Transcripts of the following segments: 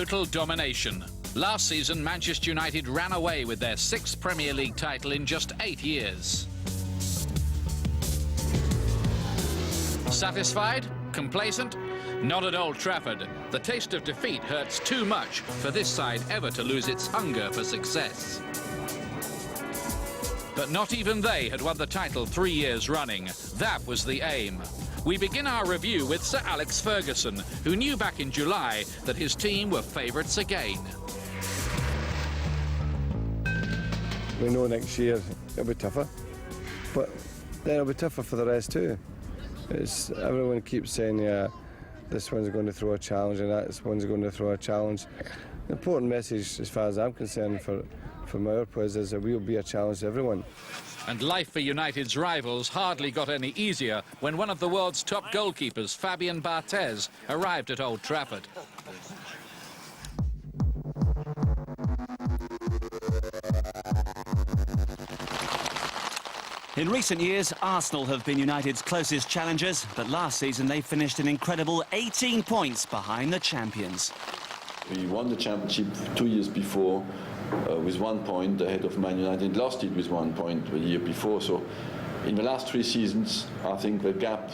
total domination. Last season, Manchester United ran away with their 6th Premier League title in just 8 years. Satisfied? Complacent? Not at Old Trafford. The taste of defeat hurts too much for this side ever to lose its hunger for success. But not even they had won the title 3 years running. That was the aim. We begin our review with Sir Alex Ferguson, who knew back in July that his team were favourites again. We know next year it'll be tougher, but then it'll be tougher for the rest too. Everyone keeps saying, yeah, this one's going to throw a challenge and that one's going to throw a challenge. The important message, as far as I'm concerned, from our players is that we'll be a challenge to everyone. And life for United's rivals hardly got any easier when one of the world's top goalkeepers, Fabien Barthez, arrived at Old Trafford. In recent years, Arsenal have been United's closest challengers, but last season they finished an incredible 18 points behind the champions. We won the championship 2 years before with 1 point ahead of Man United, lost it with 1 point the year before. So in the last 3 seasons, I think the gap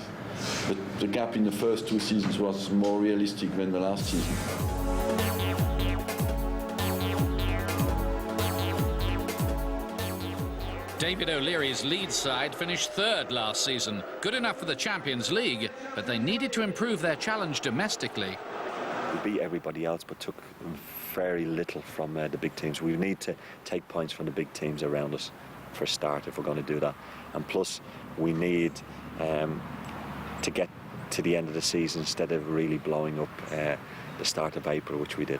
in the first 2 seasons was more realistic than the last season. David O'Leary's Leeds side finished 3rd last season. Good enough for the Champions League, but they needed to improve their challenge domestically. We beat everybody else, but took very little from the big teams. We need to take points from the big teams around us for a start if we're going to do that. And plus, we need to get to the end of the season instead of really blowing up the start of April, which we did.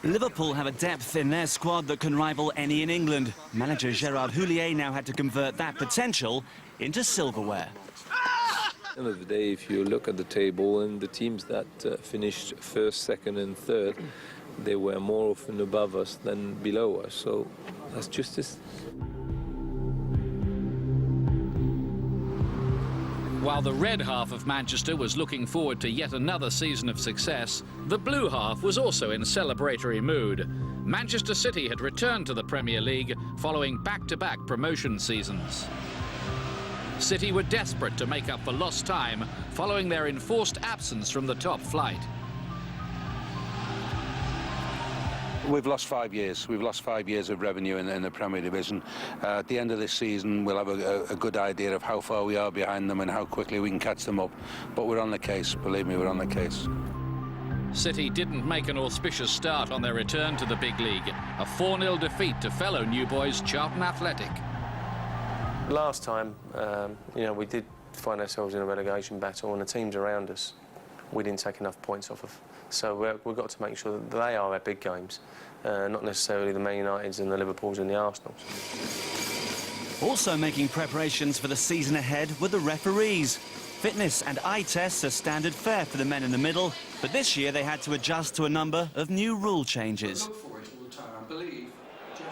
Liverpool have a depth in their squad that can rival any in England. Manager Gerard Houllier now had to convert that potential into silverware. At the end of the day, if you look at the table and the teams that finished 1st, 2nd and 3rd, they were more often above us than below us, so that's justice. While the red half of Manchester was looking forward to yet another season of success, the blue half was also in celebratory mood. Manchester City had returned to the Premier League following back-to-back promotion seasons. City were desperate to make up for lost time following their enforced absence from the top flight. We've lost 5 years. We've lost 5 years of revenue in the Premier Division. At the end of this season, we'll have a good idea of how far we are behind them and how quickly we can catch them up. But we're on the case. Believe me, we're on the case. City didn't make an auspicious start on their return to the big league. A 4-0 defeat to fellow new boys Charlton Athletic. Last time, we did find ourselves in a relegation battle, and the teams around us, we didn't take enough points off of. So we've got to make sure that they are our big games, not necessarily the Man Uniteds and the Liverpools and the Arsenals. Also making preparations for the season ahead were the referees. Fitness and eye tests are standard fare for the men in the middle, but this year they had to adjust to a number of new rule changes.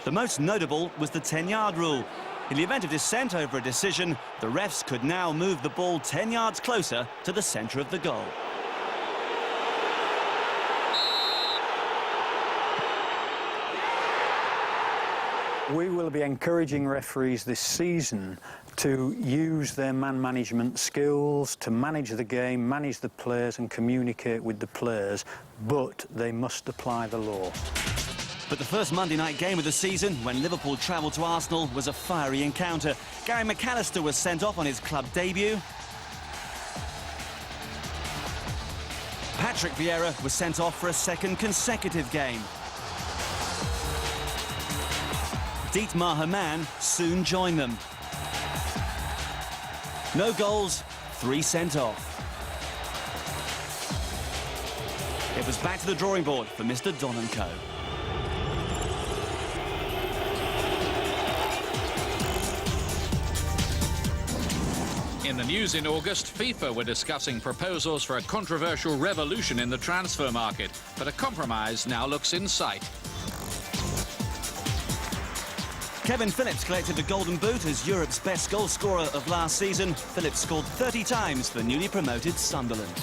The most notable was the 10-yard rule. In the event of dissent over a decision, the refs could now move the ball 10 yards closer to the centre of the goal. We will be encouraging referees this season to use their man management skills, to manage the game, manage the players and communicate with the players, but they must apply the law. But the first Monday night game of the season, when Liverpool travelled to Arsenal, was a fiery encounter. Gary McAllister was sent off on his club debut. Patrick Vieira was sent off for a 2nd consecutive game. Dietmar Hamann soon joined them. No goals, 3 sent off. It was back to the drawing board for Mr. Don & Co. In the news in August, FIFA were discussing proposals for a controversial revolution in the transfer market, but a compromise now looks in sight. Kevin Phillips collected the Golden Boot as Europe's best goal scorer of last season. Phillips scored 30 times for newly promoted Sunderland.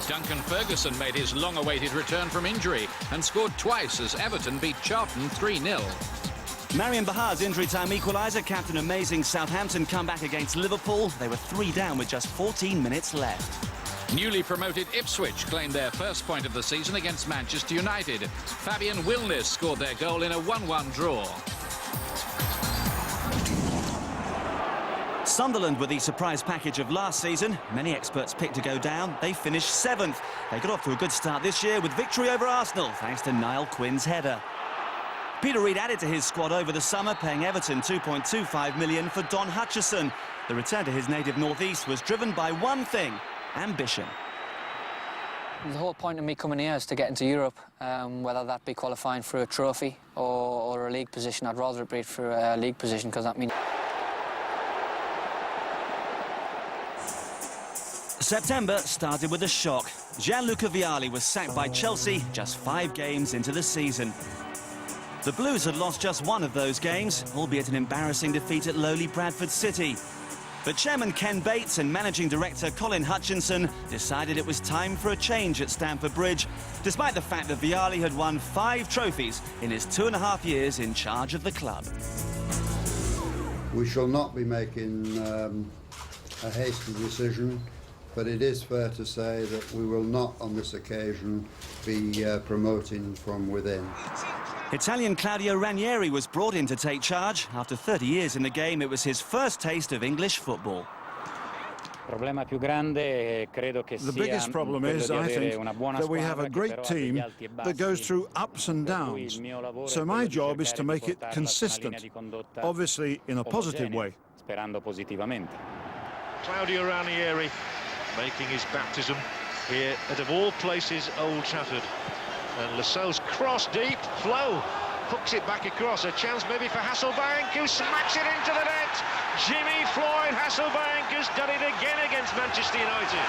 Duncan Ferguson made his long-awaited return from injury and scored twice as Everton beat Charlton 3-0. Marion Bahar's injury-time equaliser capped an amazing Southampton comeback against Liverpool. They were 3 down with just 14 minutes left. Newly promoted Ipswich claimed their first point of the season against Manchester United. Fabien Barthez scored their goal in a 1-1 draw. Sunderland were the surprise package of last season. Many experts picked to go down. They finished 7th. They got off to a good start this year with victory over Arsenal, thanks to Niall Quinn's header. Peter Reid added to his squad over the summer, paying Everton £2.25 million for Don Hutchison. The return to his native northeast was driven by one thing: ambition. The whole point of me coming here is to get into Europe, whether that be qualifying for a trophy or a league position. I'd rather it be for a league position, because that means... September started with a shock. Gianluca Vialli was sacked by Chelsea just 5 games into the season. The Blues had lost just one of those games, albeit an embarrassing defeat at lowly Bradford City. But Chairman Ken Bates and Managing Director Colin Hutchinson decided it was time for a change at Stamford Bridge, despite the fact that Vialli had won 5 trophies in his 2.5 years in charge of the club. We shall not be making a hasty decision, but it is fair to say that we will not on this occasion be promoting from within. Italian Claudio Ranieri was brought in to take charge. After 30 years in the game, it was his first taste of English football. The biggest problem is, I think, that we have a great team that goes through ups and downs. So my job is to make it consistent, obviously in a positive way. Claudio Ranieri making his baptism here at, of all places, Old Trafford. And Lascelles cross deep, Flo hooks it back across, a chance maybe for Hasselbaink, who smacks it into the net. Jimmy Floyd Hasselbaink has done it again against Manchester United.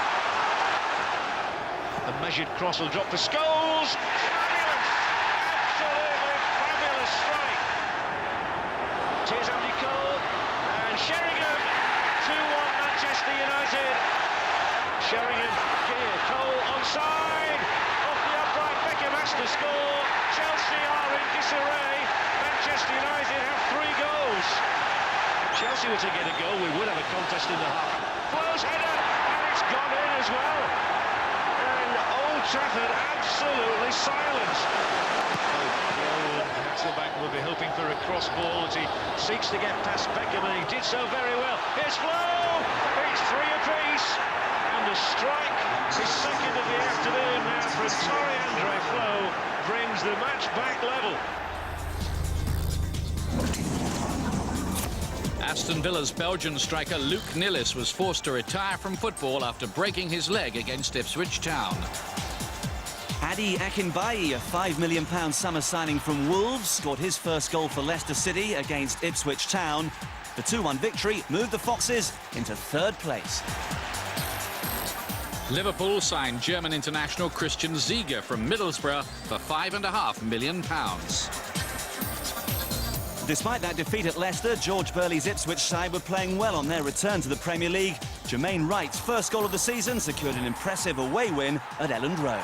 A measured cross will drop for Scholes. Fabulous, absolutely fabulous strike. Here's Andy Cole and Sheringham, 2-1 Manchester United. Sheringham, here, Cole onside, off the upright, Beckham has to score. Chelsea are in disarray. Manchester United have 3 goals. If Chelsea were to get a goal, we would have a contest in the half. Flo's header, and it's gone in as well. And Old Trafford absolutely silent. Hasselbaink will be hoping for a cross ball as he seeks to get past Beckham, and he did so very well. Here's Flo, it's 3 apiece. And a strike, his second of the afternoon now from Torre Andre Flo, brings the match back level. Aston Villa's Belgian striker Luc Nillis was forced to retire from football after breaking his leg against Ipswich Town. Adi Akinbayi, a £5 million summer signing from Wolves, scored his first goal for Leicester City against Ipswich Town. The 2-1 victory moved the Foxes into 3rd place. Liverpool signed German international Christian Ziege from Middlesbrough for £5.5 million. Despite that defeat at Leicester, George Burley's Ipswich side were playing well on their return to the Premier League. Jermaine Wright's first goal of the season secured an impressive away win at Elland Road.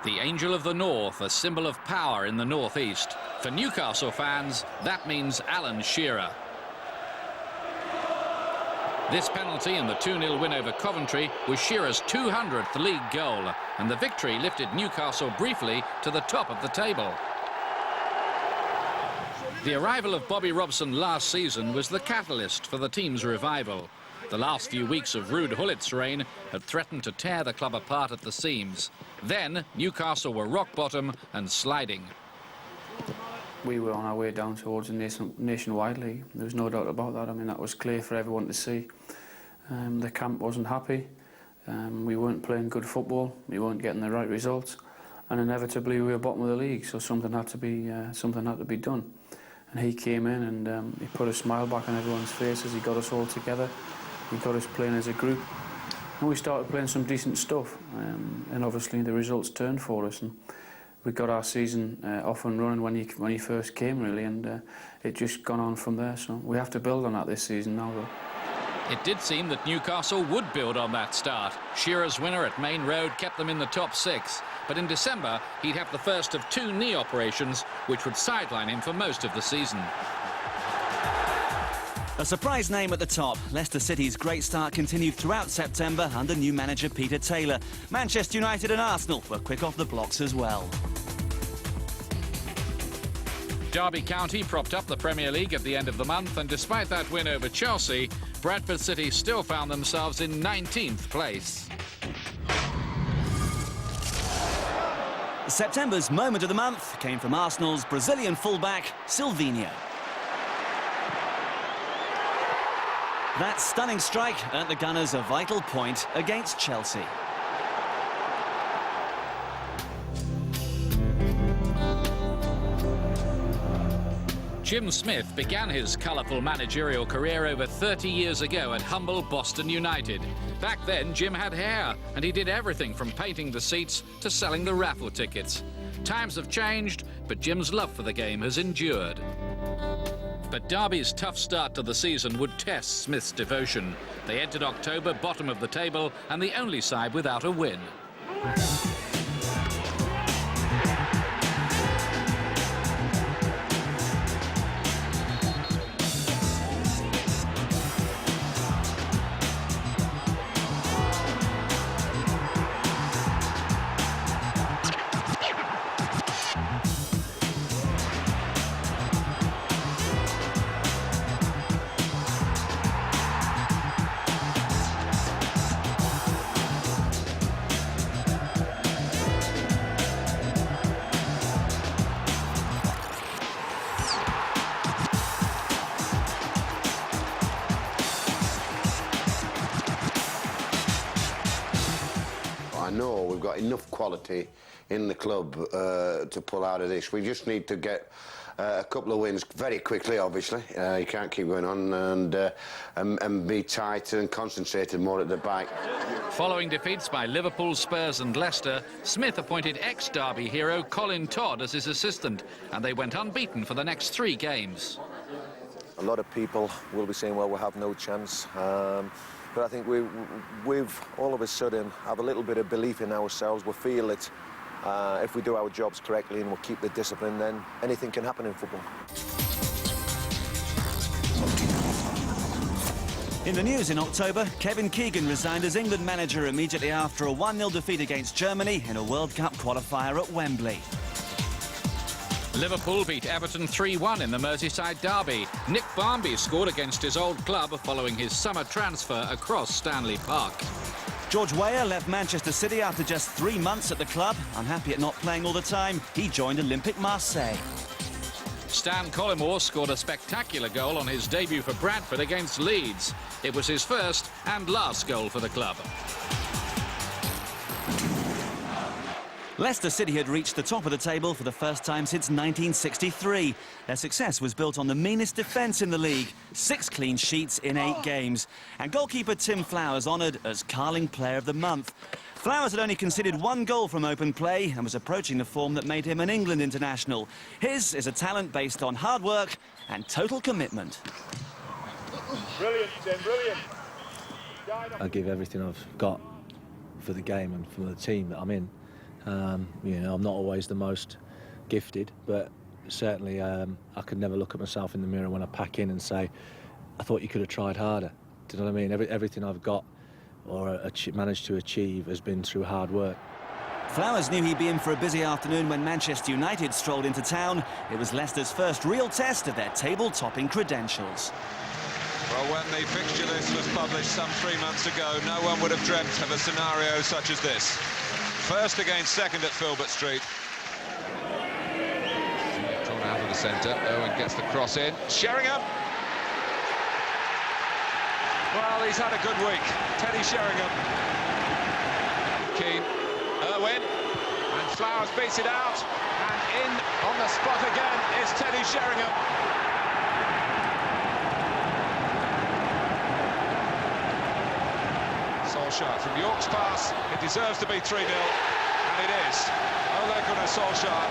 The Angel of the North, a symbol of power in the northeast. For Newcastle fans, that means Alan Shearer. This penalty in the 2-0 win over Coventry was Shearer's 200th league goal, and the victory lifted Newcastle briefly to the top of the table. The arrival of Bobby Robson last season was the catalyst for the team's revival. The last few weeks of Ruud Gullit's reign had threatened to tear the club apart at the seams. Then Newcastle were rock bottom and sliding. We were on our way down towards the nationwide league. There was no doubt about that. I mean, that was clear for everyone to see. The camp wasn't happy. We weren't playing good football. We weren't getting the right results, and inevitably we were bottom of the league. So something had to be done. And he came in and he put a smile back on everyone's faces. He got us all together. He got us playing as a group, and we started playing some decent stuff. And obviously the results turned for us. And we got our season off and running when he first came, really, and it just gone on from there. So we have to build on that this season now, though. It did seem that Newcastle would build on that start. Shearer's winner at Main Road kept them in the top 6. But in December, he'd have the first of 2 knee operations, which would sideline him for most of the season. A surprise name at the top. Leicester City's great start continued throughout September under new manager Peter Taylor. Manchester United and Arsenal were quick off the blocks as well. Derby County propped up the Premier League at the end of the month, and despite that win over Chelsea, Bradford City still found themselves in 19th place. September's moment of the month came from Arsenal's Brazilian fullback, Silvinho. That stunning strike earned the Gunners a vital point against Chelsea. Jim Smith began his colourful managerial career over 30 years ago at humble Boston United. Back then, Jim had hair, and he did everything from painting the seats to selling the raffle tickets. Times have changed, but Jim's love for the game has endured. But Derby's tough start to the season would test Smith's devotion. They entered October bottom of the table and the only side without a win. I know we've got enough quality in the club to pull out of this. We just need to get a couple of wins very quickly, obviously. You can't keep going on, and be tight and concentrated more at the back. Following defeats by Liverpool, Spurs and Leicester, Smith appointed ex-Derby hero Colin Todd as his assistant, and they went unbeaten for the next 3 games. A lot of people will be saying, well, we'll have no chance. But I think we've all of a sudden have a little bit of belief in ourselves. We feel that if we do our jobs correctly and we'll keep the discipline, then anything can happen in football. In the news in October, Kevin Keegan resigned as England manager immediately after a 1-0 defeat against Germany in a World Cup qualifier at Wembley. Liverpool beat Everton 3-1 in the Merseyside derby. Nick Barmby scored against his old club following his summer transfer across Stanley Park. George Weah left Manchester City after just 3 months at the club. Unhappy at not playing all the time, he joined Olympique Marseille. Stan Collymore scored a spectacular goal on his debut for Bradford against Leeds. It was his first and last goal for the club. Leicester City had reached the top of the table for the first time since 1963. Their success was built on the meanest defence in the league, 6 clean sheets in 8 games. And goalkeeper Tim Flowers honoured as Carling Player of the Month. Flowers had only conceded 1 goal from open play and was approaching the form that made him an England international. His is a talent based on hard work and total commitment. Brilliant, Tim, brilliant. I give everything I've got for the game and for the team that I'm in. You know, I'm not always the most gifted, but certainly I could never look at myself in the mirror when I pack in and say, I thought you could have tried harder. Do you know what I mean? Everything I've got or managed to achieve has been through hard work. Flowers knew he'd be in for a busy afternoon when Manchester United strolled into town. It was Leicester's first real test of their table-topping credentials. Well, when the fixture list was published some 3 months ago, no one would have dreamt of a scenario such as this. First against second at Filbert Street. Drawn out of the centre. Owen gets the cross in. Sheringham. Well, he's had a good week. Teddy Sheringham. Keane. Irwin. And Flowers beats it out. And in on the spot again is Teddy Sheringham. Solskjaer from York's pass. It deserves to be 3-0, and it is. Ole Gunnar Solskjaer,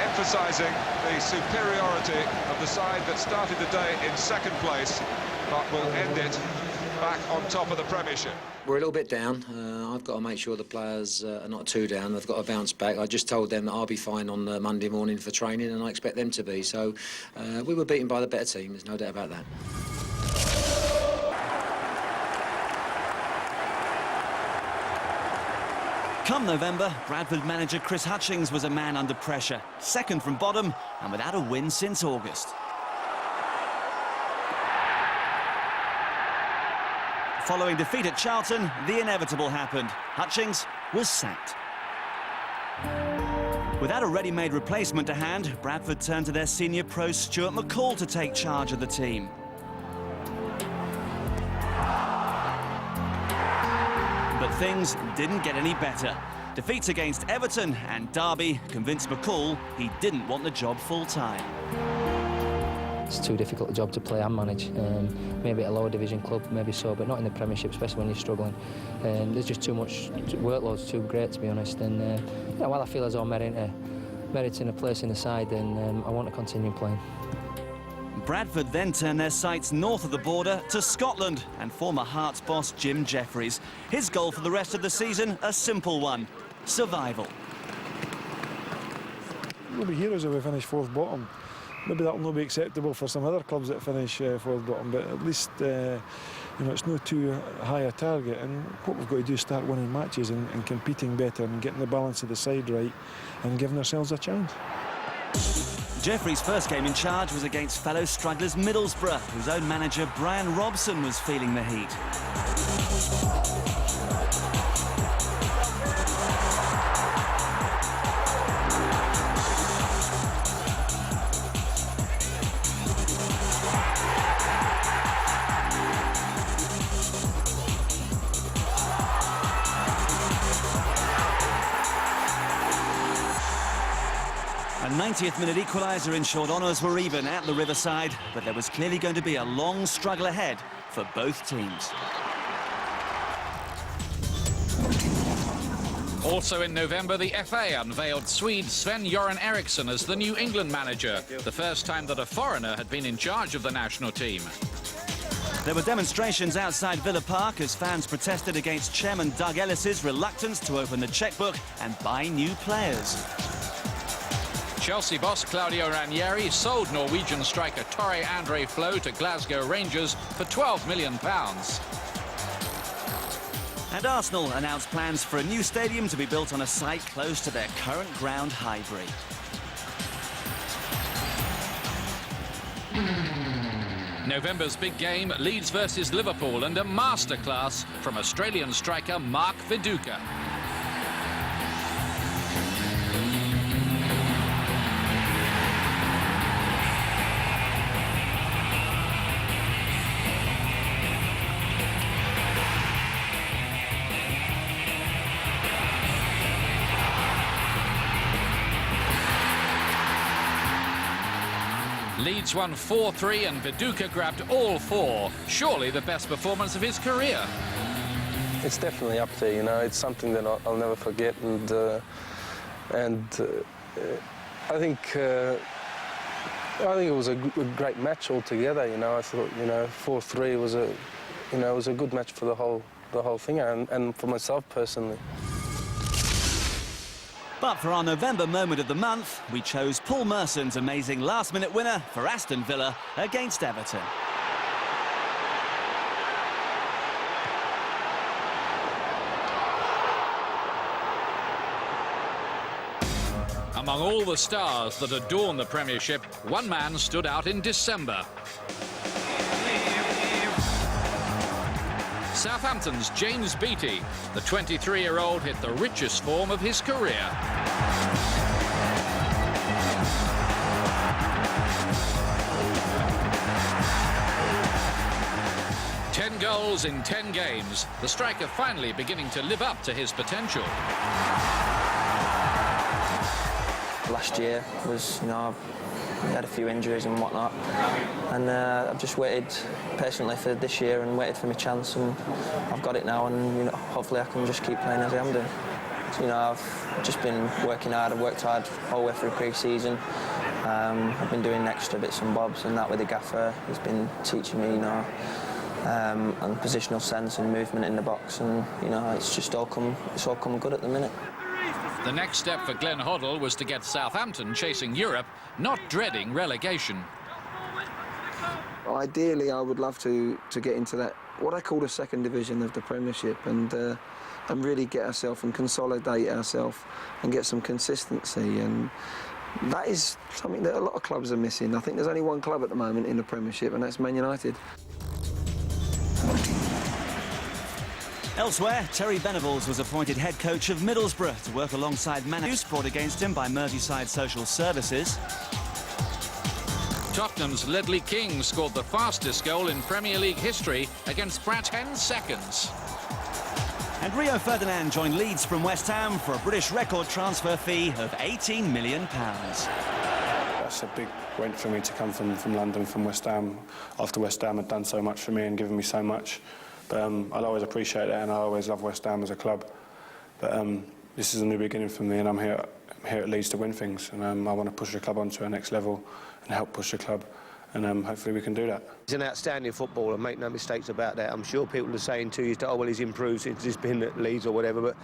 emphasising the superiority of the side that started the day in second place, but will end it back on top of the Premiership. We're a little bit down. I've got to make sure the players are not too down. They've got to bounce back. I just told them that I'll be fine on Monday morning for training, and I expect them to be. So we were beaten by the better team, there's no doubt about that. Come November, Bradford manager Chris Hutchings was a man under pressure, second from bottom and without a win since August. Following defeat at Charlton, the inevitable happened. Hutchings was sacked. Without a ready-made replacement to hand, Bradford turned to their senior pro Stuart McCall to take charge of the team. But things didn't get any better. Defeats against Everton and Derby convinced McCall he didn't want the job full-time. It's too difficult a job to play and manage. Maybe at a lower division club, maybe so, but not in the Premiership, especially when you're struggling. There's just too much, workload's too great, to be honest. And yeah, while I feel as though I'm meriting a place in the side, then I want to continue playing. Bradford then turned their sights north of the border to Scotland and former Hearts boss Jim Jeffries. His goal for the rest of the season, a simple one: survival. We'll be heroes if we finish fourth bottom. Maybe that will not be acceptable for some other clubs that finish fourth bottom, but at least you know, it's not too high a target. And what we've got to do is start winning matches and competing better and getting the balance of the side right and giving ourselves a chance. Jeffrey's first game in charge was against fellow strugglers Middlesbrough, whose own manager Brian Robson was feeling the heat. A 90th minute equaliser ensured honours were even at the Riverside, but there was clearly going to be a long struggle ahead for both teams. Also in November, the FA unveiled Swede Sven-Göran Eriksson as the new England manager, the first time that a foreigner had been in charge of the national team. There were demonstrations outside Villa Park as fans protested against chairman Doug Ellis's reluctance to open the chequebook and buy new players. Chelsea boss Claudio Ranieri sold Norwegian striker Tore André Flo to Glasgow Rangers for £12 million. And Arsenal announced plans for a new stadium to be built on a site close to their current ground, Highbury. November's big game, Leeds versus Liverpool, and a masterclass from Australian striker Mark Viduka. Leeds won 4-3 and Viduka grabbed all four. Surely the best performance of his career. It's definitely up there, you know. It's something that I'll never forget, and I think it was a great match altogether. You know, I thought, you know, 4-3 was a, you know, it was a good match for the whole thing, and for myself personally. But for our November moment of the month, we chose Paul Merson's amazing last-minute winner for Aston Villa against Everton. Among all the stars that adorn the Premiership, one man stood out in December. Southampton's James Beattie, the 23-year-old hit the richest form of his career. Ten goals in 10 games, the striker finally beginning to live up to his potential. Last year was, you know, I had a few injuries and whatnot, and I've just waited patiently for this year and waited for my chance, and I've got it now, and you know, hopefully I can just keep playing as I am doing. You know, I've just been working hard. I've worked hard all the way through pre-season. I've been doing extra bits and bobs and that with the gaffer. He's been teaching me, you know, and positional sense and movement in the box, and you know, it's all come good at the minute. The next step for Glenn Hoddle was to get Southampton chasing Europe, not dreading relegation. Ideally, I would love to get into that, what I call the second division of the Premiership, and really get ourselves and consolidate ourselves and get some consistency. And that is something that a lot of clubs are missing. I think there's only one club at the moment in the Premiership, and that's Man United. Elsewhere, Terry Venables was appointed head coach of Middlesbrough to work alongside managers brought against him by Merseyside Social Services. Tottenham's Ledley King scored the fastest goal in Premier League history against France 10 seconds. And Rio Ferdinand joined Leeds from West Ham for a British record transfer fee of £18 million. That's a big win for me to come from London, from West Ham, after West Ham had done so much for me and given me so much. But I'll always appreciate that, and I always love West Ham as a club. But this is a new beginning for me, and I'm here at Leeds to win things, and I want to push the club onto our next level and help push the club, and hopefully we can do that. He's an outstanding footballer, make no mistakes about that. I'm sure people are saying to you, oh, well, he's improved since he's been at Leeds or whatever, but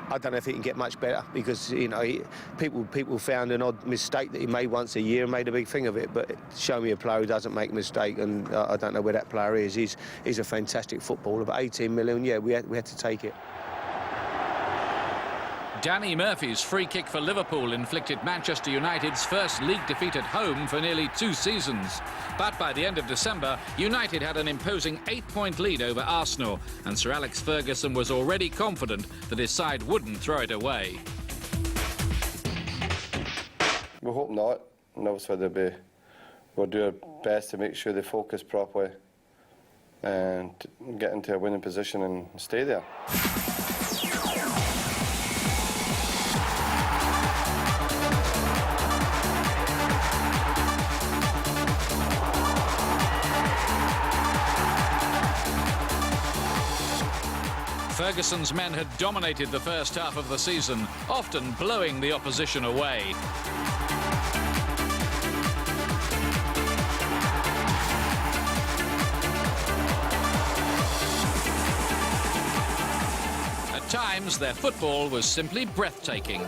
I don't know if he can get much better, because, you know, people found an odd mistake that he made once a year and made a big thing of it. But show me a player who doesn't make a mistake, and I don't know where that player is. He's a fantastic footballer, but 18 million, yeah, we had to take it. Danny Murphy's free kick for Liverpool inflicted Manchester United's first league defeat at home for nearly 2 seasons. But by the end of December, United had an imposing 8-point lead over Arsenal, and Sir Alex Ferguson was already confident that his side wouldn't throw it away. We hope not, and obviously we'll do our best to make sure they focus properly and get into a winning position and stay there. Ferguson's men had dominated the first half of the season, often blowing the opposition away. At times, their football was simply breathtaking.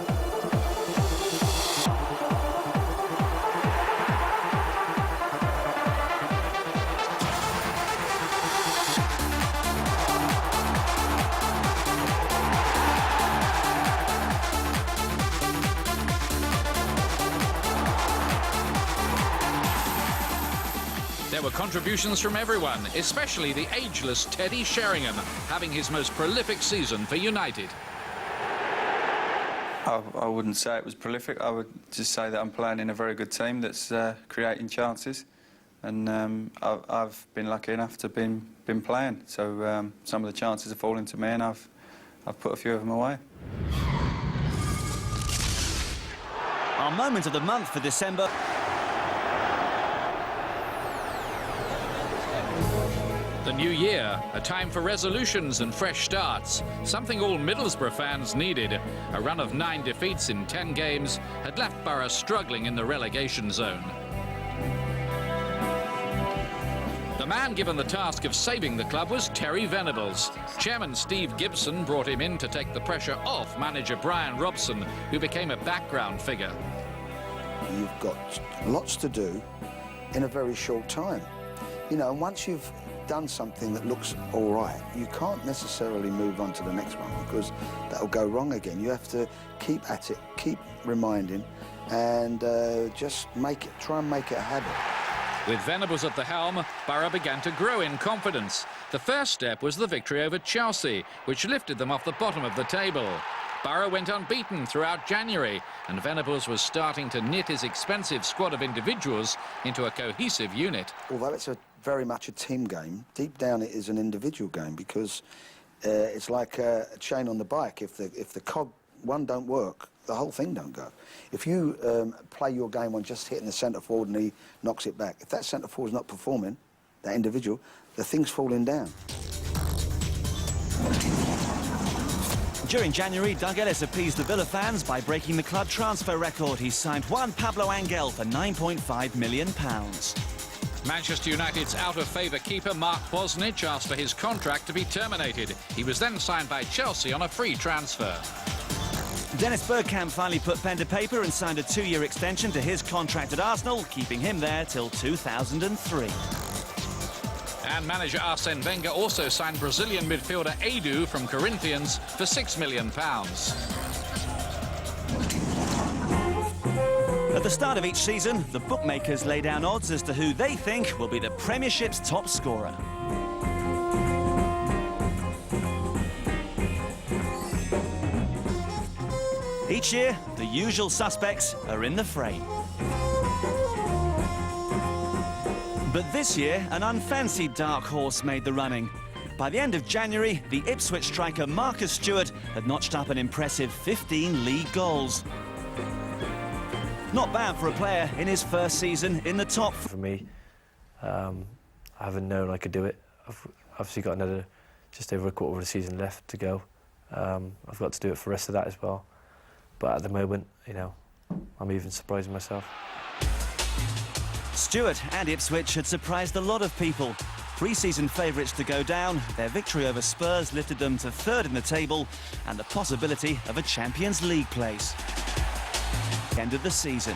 There were contributions from everyone, especially the ageless Teddy Sheringham, having his most prolific season for United. I wouldn't say it was prolific. I would just say that I'm playing in a very good team that's creating chances, and I've been lucky enough to been playing. So some of the chances have fallen to me, and I've put a few of them away. Our moment of the month for December. The new year, a time for resolutions and fresh starts, something all Middlesbrough fans needed. A run of 9 defeats in 10 games had left Borough struggling in the relegation zone. The man given the task of saving the club was Terry Venables. Chairman Steve Gibson brought him in to take the pressure off manager Brian Robson, who became a background figure. You've got lots to do in a very short time. You know, once you've done something that looks all right, you can't necessarily move on to the next one, because that'll go wrong again. You have to keep at it, keep reminding, and just try and make it a habit. With Venables at the helm, Borough began to grow in confidence. The first step was the victory over Chelsea, which lifted them off the bottom of the table. Borough went unbeaten throughout January, and Venables was starting to knit his expensive squad of individuals into a cohesive unit. Although it's very much a team game, deep down it is an individual game, because it's like a chain on the bike. If the cog one don't work, the whole thing don't go. If you play your game on just hitting the centre forward and he knocks it back, if that centre forward is not performing, that individual, the thing's falling down. During January, Doug Ellis appeased the Villa fans by breaking the club transfer record. He signed Juan Pablo Angel for £9.5 million. Manchester United's out-of-favour keeper Mark Bosnich asked for his contract to be terminated. He was then signed by Chelsea on a free transfer. Dennis Bergkamp finally put pen to paper and signed a 2-year extension to his contract at Arsenal, keeping him there till 2003. And manager Arsene Wenger also signed Brazilian midfielder Eidur from Corinthians for £6 million. At the start of each season, the bookmakers lay down odds as to who they think will be the Premiership's top scorer. Each year, the usual suspects are in the frame. But this year, an unfancied dark horse made the running. By the end of January, the Ipswich striker Marcus Stewart had notched up an impressive 15 league goals. Not bad for a player in his first season in the top. For me, I haven't known I could do it. I've obviously got just over a quarter of the season left to go. I've got to do it for the rest of that as well. But at the moment, you know, I'm even surprising myself. Stewart and Ipswich had surprised a lot of people. Pre-season favourites to go down, their victory over Spurs lifted them to third in the table and the possibility of a Champions League place. End of the season.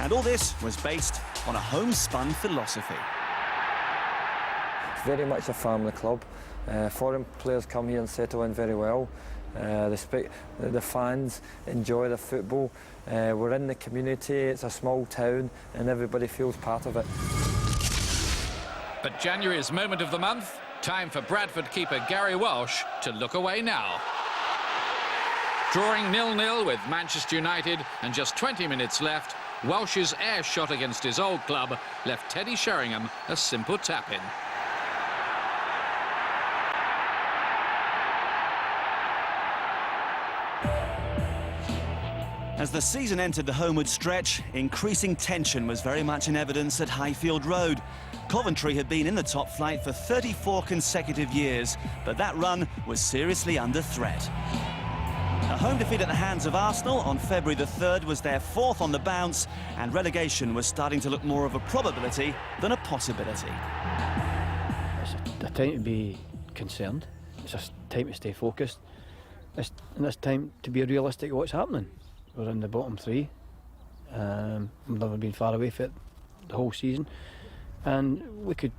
And all this was based on a homespun philosophy. It's very much a family club. Foreign players come here and settle in very well. The fans enjoy the football. We're in the community, it's a small town and everybody feels part of it. But January's moment of the month, time for Bradford keeper Gary Walsh to look away now. Drawing 0-0 with Manchester United and just 20 minutes left, Walsh's air shot against his old club left Teddy Sheringham a simple tap-in. As the season entered the homeward stretch, increasing tension was very much in evidence at Highfield Road. Coventry had been in the top flight for 34 consecutive years, but that run was seriously under threat. A home defeat at the hands of Arsenal on February the 3rd was their fourth on the bounce, and relegation was starting to look more of a probability than a possibility. It's a time to be concerned. It's a time to stay focused. And it's time to be realistic of what's happening. We're in the bottom three. We've never been far away from it the whole season. And we could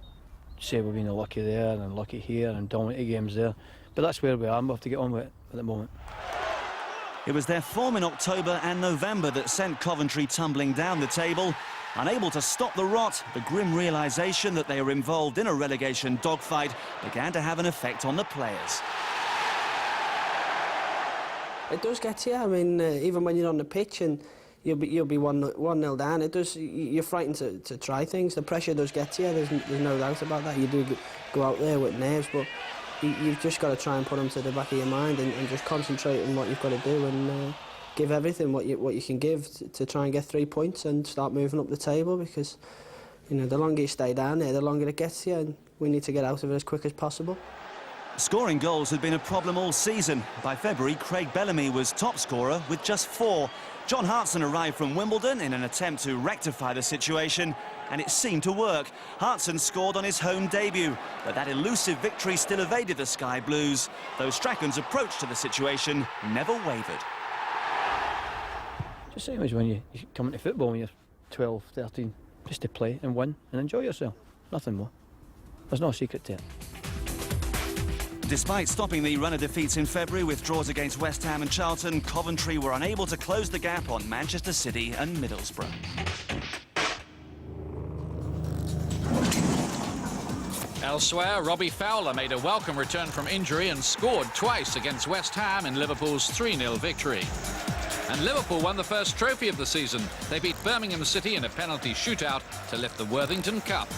say we've been unlucky there and unlucky here and dominated games there. But that's where we are and we have to get on with it at the moment. It was their form in October and November that sent Coventry tumbling down the table. Unable to stop the rot, the grim realisation that they were involved in a relegation dogfight began to have an effect on the players. It does get to you. I mean, even when you're on the pitch and you'll be 1-0 down, you're frightened to try things. The pressure does get to you. There's no doubt about that. You do go out there with nerves, but you've just got to try and put them to the back of your mind and just concentrate on what you've got to do and give everything what you can give to try and get 3 points and start moving up the table, because you know the longer you stay down there, the longer it gets to you, and we need to get out of it as quick as possible. Scoring goals had been a problem all season. By February, Craig Bellamy was top scorer with just 4. John Hartson arrived from Wimbledon in an attempt to rectify the situation, and it seemed to work. Hartson scored on his home debut, but that elusive victory still evaded the Sky Blues, though Strachan's approach to the situation never wavered. Just the same as when you come into football when you're 12, 13, just to play and win and enjoy yourself. Nothing more. There's no secret to it. Despite stopping the run of defeats in February with draws against West Ham and Charlton, Coventry were unable to close the gap on Manchester City and Middlesbrough. Elsewhere, Robbie Fowler made a welcome return from injury and scored twice against West Ham in Liverpool's 3-0 victory. And Liverpool won the first trophy of the season. They beat Birmingham City in a penalty shootout to lift the Worthington Cup.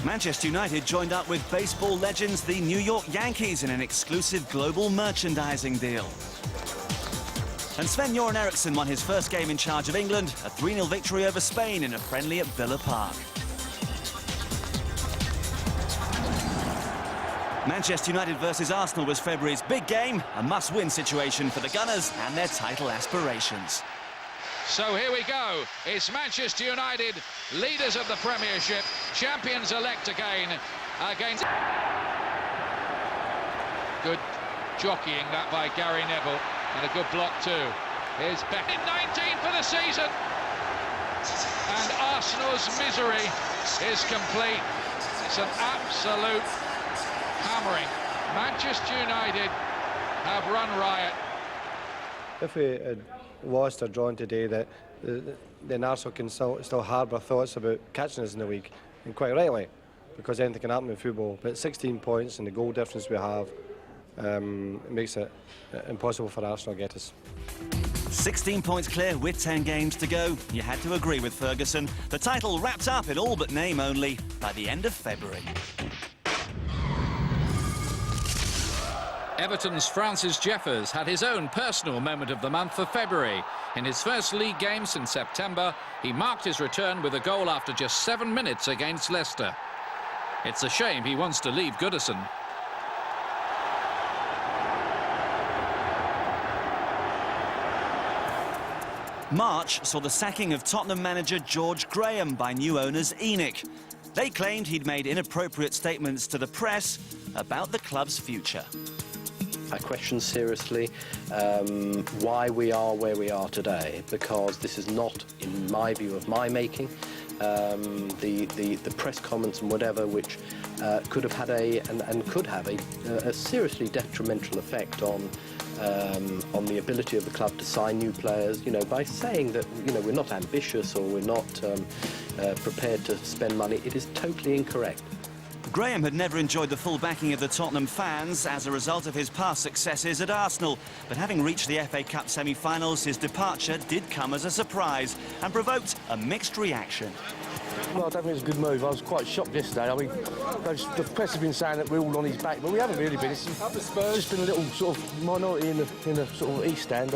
Manchester United joined up with baseball legends the New York Yankees in an exclusive global merchandising deal. And Sven-Göran Eriksson won his first game in charge of England, a 3-0 victory over Spain in a friendly at Villa Park. Manchester United versus Arsenal was February's big game, a must-win situation for the Gunners and their title aspirations. So here we go. It's Manchester United, leaders of the Premiership, champions-elect again against... Good jockeying that by Gary Neville, and a good block too. Here's Beck in 19 for the season. And Arsenal's misery is complete. It's an absolute hammering. Manchester United have run riot. If we had lost or drawn today, then Arsenal can still harbour thoughts about catching us in the league, and quite rightly, because anything can happen in football. But 16 points and the goal difference we have makes it impossible for Arsenal to get us. 16 points clear with 10 games to go. You had to agree with Ferguson. The title wrapped up in all but name only by the end of February. Everton's Francis Jeffers had his own personal moment of the month for February. In his first league game since September, he marked his return with a goal after just 7 minutes against Leicester. It's a shame he wants to leave Gudjohnsen. March saw the sacking of Tottenham manager George Graham by new owners ENIC. They claimed he'd made inappropriate statements to the press about the club's future. I question seriously why we are where we are today, because this is not, in my view, of my making. The press comments and whatever, which could have had and could have a seriously detrimental effect on the ability of the club to sign new players, you know, by saying that, you know, we're not ambitious or we're not prepared to spend money. It is totally incorrect. Graham had never enjoyed the full backing of the Tottenham fans as a result of his past successes at Arsenal. But having reached the FA Cup semi-finals, his departure did come as a surprise and provoked a mixed reaction. Well, I don't think it was a good move. I was quite shocked yesterday. I mean, the press have been saying that we're all on his back, but we haven't really been. It's just been a little sort of minority in the sort of East Stand.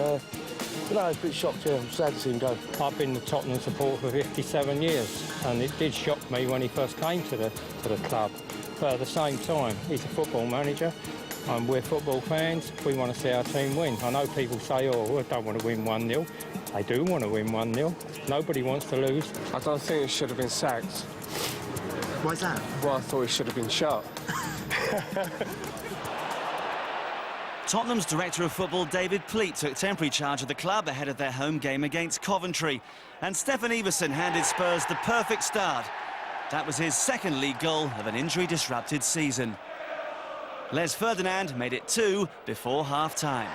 You know, I was a bit shocked, yeah. I'm sad to see him go. I've been the Tottenham supporter for 57 years, and it did shock me when he first came to the club. But at the same time, he's a football manager, and we're football fans. We want to see our team win. I know people say, oh, I don't want to win 1-0. I do want to win 1-0. Nobody wants to lose. I don't think he should have been sacked. Why's that? Well, I thought he should have been shot. Tottenham's director of football, David Pleat, took temporary charge of the club ahead of their home game against Coventry. And Stefan Everson handed Spurs the perfect start. That was his second league goal of an injury-disrupted season. Les Ferdinand made it 2 before half-time.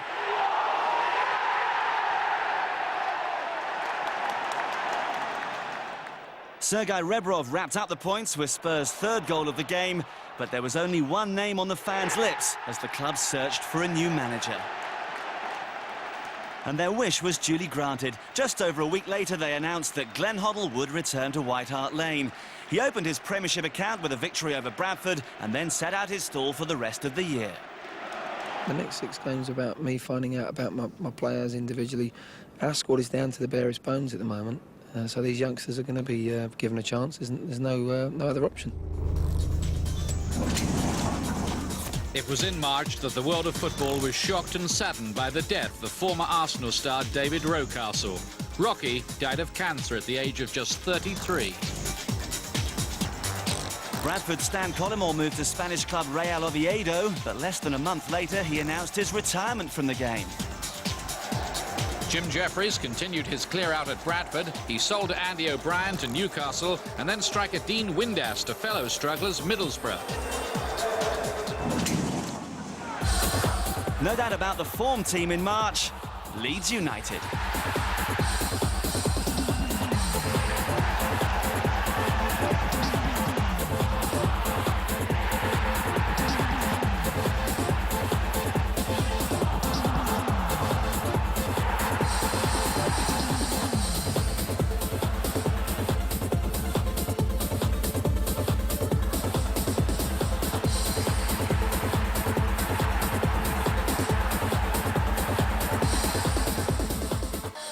Sergei Rebrov wrapped up the points with Spurs' third goal of the game, but there was only one name on the fans' lips as the club searched for a new manager. And their wish was duly granted. Just over a week later, they announced that Glenn Hoddle would return to White Hart Lane. He opened his Premiership account with a victory over Bradford and then set out his stall for the rest of the year. The next 6 games are about me finding out about my players individually. Our squad is down to the barest bones at the moment. So these youngsters are going to be given a chance. There's no other option. It was in March that the world of football was shocked and saddened by the death of former Arsenal star David Rocastle. Rocky died of cancer at the age of just 33. Bradford's Stan Collymore moved to Spanish club Real Oviedo, but less than a month later he announced his retirement from the game. Jim Jeffries continued his clear-out at Bradford. He sold to Andy O'Brien to Newcastle and then striker Dean Windass to fellow strugglers Middlesbrough. No doubt about the form team in March, Leeds United.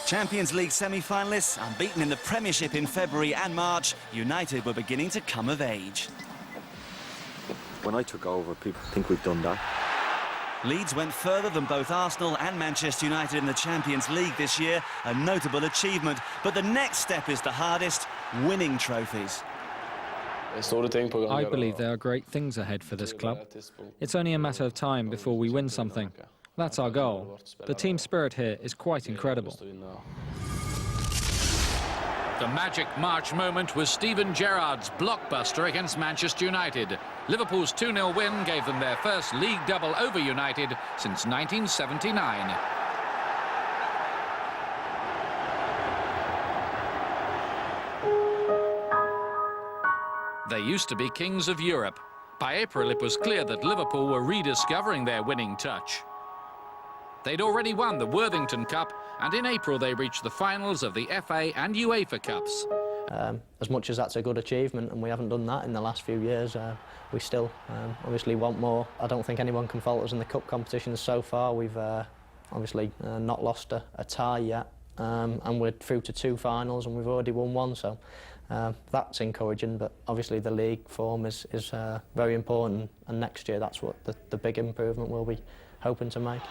Champions League semi-finalists, unbeaten in the Premiership in February and March, United were beginning to come of age. When I took over, people think we've done that. Leeds went further than both Arsenal and Manchester United in the Champions League this year, a notable achievement. But the next step is the hardest, winning trophies. I believe there are great things ahead for this club. It's only a matter of time before we win something. That's our goal. The team spirit here is quite incredible. The magic March moment was Steven Gerrard's blockbuster against Manchester United. Liverpool's 2-0 win gave them their first league double over United since 1979. They used to be kings of Europe. By April, it was clear that Liverpool were rediscovering their winning touch. They'd already won the Worthington Cup, and in April they reached the finals of the FA and UEFA Cups. As much as that's a good achievement, and we haven't done that in the last few years, we still obviously want more. I don't think anyone can fault us in the cup competitions so far. We've obviously not lost a tie yet, and we're through to 2 finals, and we've already won 1, so that's encouraging. But obviously the league form is very important, and next year that's what the big improvement we'll be hoping to make.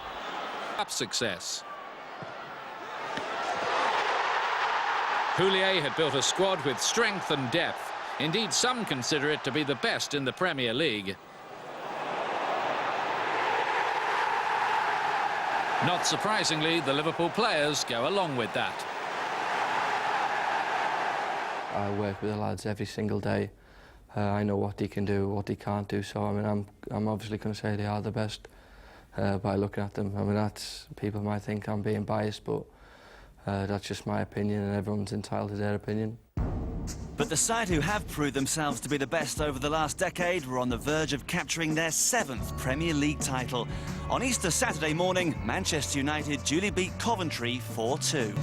Cup success. Houllier had built a squad with strength and depth. Indeed, some consider it to be the best in the Premier League. Not surprisingly, the Liverpool players go along with that. I work with the lads every single day. I know what he can do, what he can't do, so I mean, I'm obviously going to say they are the best by looking at them. I mean, people might think I'm being biased, but that's just my opinion, and everyone's entitled to their opinion. But the side who have proved themselves to be the best over the last decade were on the verge of capturing their 7th Premier League title. On Easter Saturday morning, Manchester United duly beat Coventry 4-2.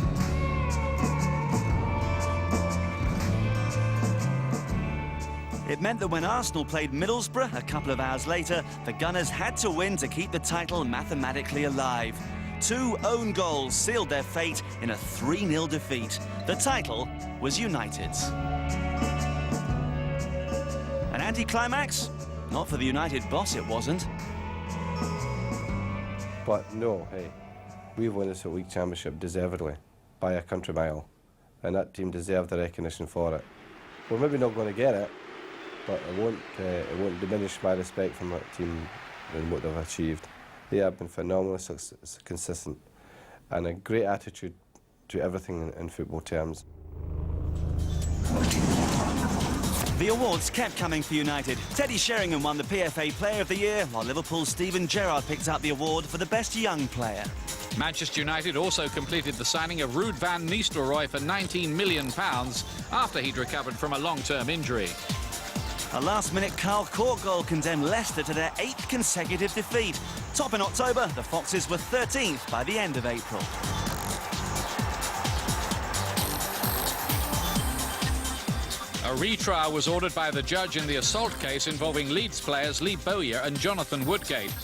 It meant that when Arsenal played Middlesbrough a couple of hours later, the Gunners had to win to keep the title mathematically alive. 2 own goals sealed their fate in a 3-0 defeat. The title was United's. An anticlimax? Not for the United boss, it wasn't. But no, hey, we've won this week championship deservedly, by a country mile, and that team deserved the recognition for it. We're maybe not going to get it, but it won't diminish my respect for that team and what they've achieved. They have been phenomenally consistent, and a great attitude to everything in football terms. The awards kept coming for United. Teddy Sheringham won the PFA Player of the Year, while Liverpool's Steven Gerrard picked up the award for the best young player. Manchester United also completed the signing of Ruud van Nistelrooy for £19 million after he'd recovered from a long-term injury. A last-minute Carl Cork goal condemned Leicester to their 8th consecutive defeat. Top in October, the Foxes were 13th by the end of April. A retrial was ordered by the judge in the assault case involving Leeds players Lee Bowyer and Jonathan Woodgate.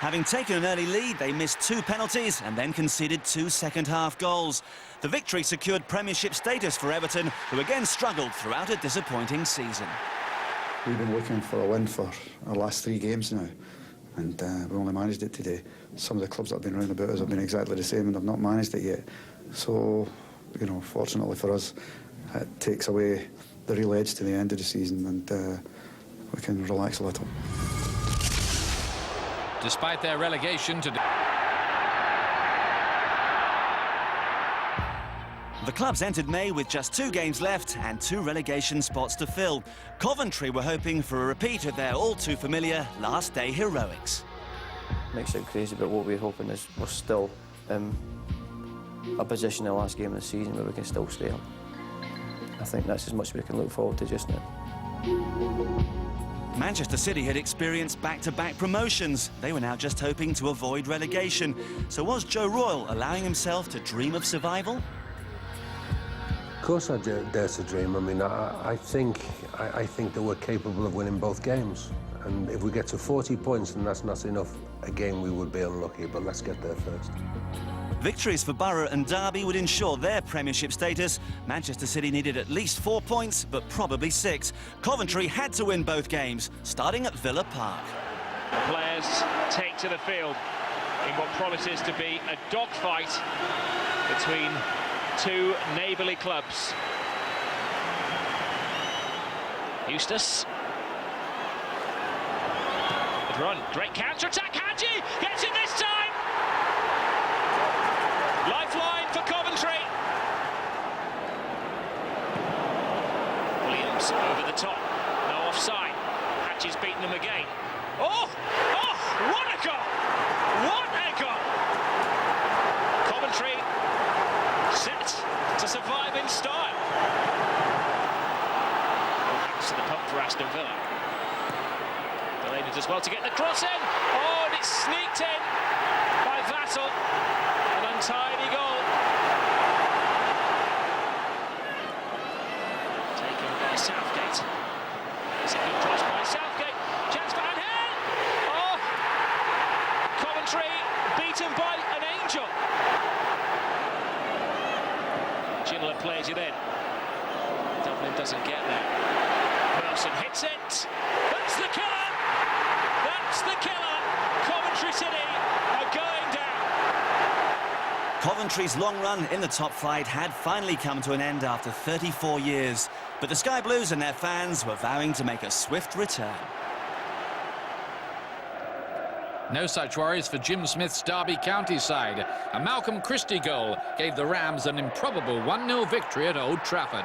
Having taken an early lead, they missed 2 penalties and then conceded 2 second-half goals. The victory secured Premiership status for Everton, who again struggled throughout a disappointing season. We've been looking for a win for our last 3 games now, and we only managed it today. Some of the clubs that have been round about us have been exactly the same and have not managed it yet. So, you know, fortunately for us, it takes away the real edge to the end of the season, and we can relax a little. Despite their relegation to... The clubs entered May with just 2 games left and 2 relegation spots to fill. Coventry were hoping for a repeat of their all-too-familiar last-day heroics. Makes it crazy, but what we're hoping is we're still in a position in the last game of the season where we can still stay up. I think that's as much as we can look forward to just now. Manchester City had experienced back-to-back promotions. They were now just hoping to avoid relegation. So was Joe Royle allowing himself to dream of survival? Of course I dare to dream. I mean, I think that we're capable of winning both games. And if we get to 40 points, then that's not enough. Again, we would be unlucky, but let's get there first. Victories for Borough and Derby would ensure their Premiership status. Manchester City needed at least 4 points, but probably 6. Coventry had to win both games, starting at Villa Park. The players take to the field in what promises to be a dogfight between two neighbourly clubs. Eustace. Good run, great counter-attack, Hadji gets it this time! Lifeline for Coventry. Williams over the top, no offside. Hadji's beaten them again. Oh! Oh! What a goal! What a goal! Coventry set to survive in style. To the pump for Aston Villa. Delayed it as well to get the cross in. Oh, and it's sneaked in by Vassell. An untidy goal. Taken by Southgate. It's a good cross by Southgate. Chance for Angel. Oh! Coventry beaten by an angel. Ginola plays it in. Dublin doesn't get there. Wilson hits it. That's the killer. That's the killer. Coventry City are going down. Coventry's long run in the top flight had finally come to an end after 34 years. But the Sky Blues and their fans were vowing to make a swift return. No such worries for Jim Smith's Derby County side. A Malcolm Christie goal gave the Rams an improbable 1-0 victory at Old Trafford.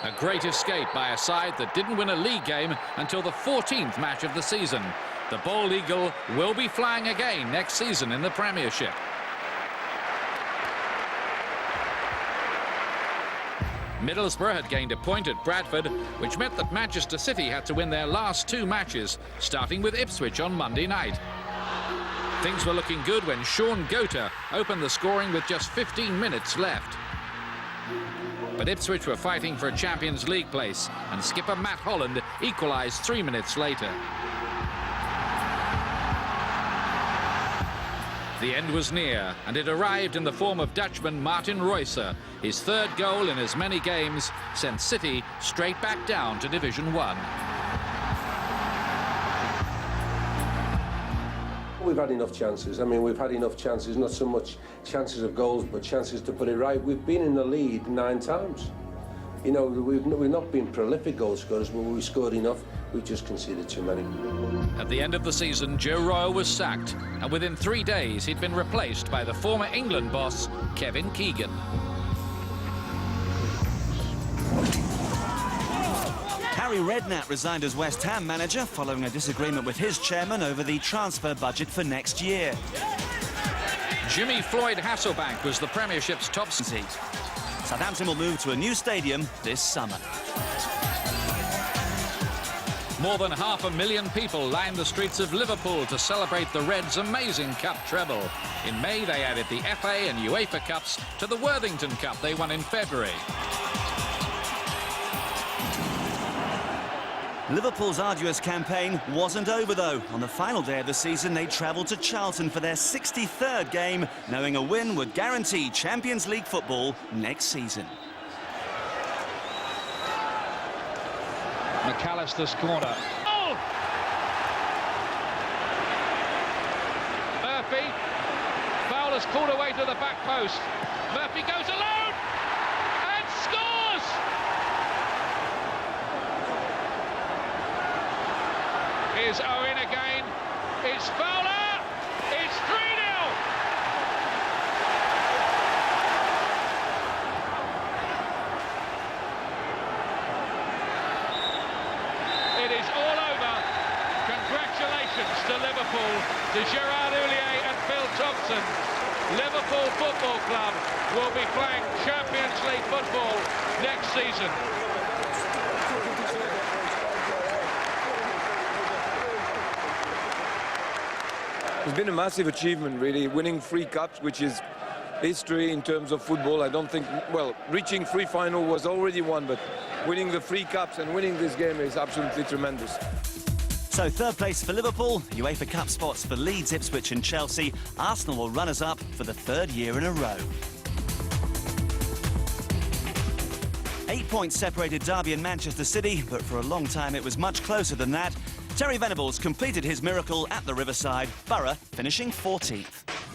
A great escape by a side that didn't win a league game until the 14th match of the season. The Bald Eagle will be flying again next season in the Premiership. Middlesbrough had gained a point at Bradford, which meant that Manchester City had to win their last 2 matches, starting with Ipswich on Monday night. Things were looking good when Sean Gota opened the scoring with just 15 minutes left. But Ipswich were fighting for a Champions League place, and skipper Matt Holland equalised 3 minutes later. The end was near, and it arrived in the form of Dutchman Martin Reusser. His 3rd goal in as many games sent City straight back down to Division 1. We've had enough chances. I mean, we've had enough chances, not so much chances of goals, but chances to put it right. We've been in the lead 9 times. You know, we've not been prolific goal scorers, but we scored enough. We just conceded too many. At the end of the season, Joe Royle was sacked, and within 3 days, he'd been replaced by the former England boss, Kevin Keegan. Harry Redknapp resigned as West Ham manager following a disagreement with his chairman over the transfer budget for next year. Jimmy Floyd Hasselbaink was the Premiership's top seed. Southampton will move to a new stadium this summer. More than 500,000 people lined the streets of Liverpool to celebrate the Reds' amazing cup treble. In May, they added the FA and UEFA Cups to the Worthington Cup they won in February. Liverpool's arduous campaign wasn't over, though. On the final day of the season, they travelled to Charlton for their 63rd game, knowing a win would guarantee Champions League football next season. McAllister's corner. Oh! Murphy. Fowler's called away to the back post. Murphy goes alone and scores! Here's Owen again. It's Fowler. It's 3-0. It is all over. Congratulations to Liverpool, to Gerard Houllier and Phil Thompson. Liverpool Football Club will be playing Champions League football next season. It's been a massive achievement, really, winning 3 cups, which is history in terms of football. I don't think, well, reaching 3 final was already one, but winning the 3 cups and winning this game is absolutely tremendous. So third place for Liverpool, UEFA Cup spots for Leeds, Ipswich and Chelsea. Arsenal will runners-up for the third year in a row. 8 points separated Derby and Manchester City, but for a long time it was much closer than that. Terry Venables completed his miracle at the Riverside, Borough finishing 14th.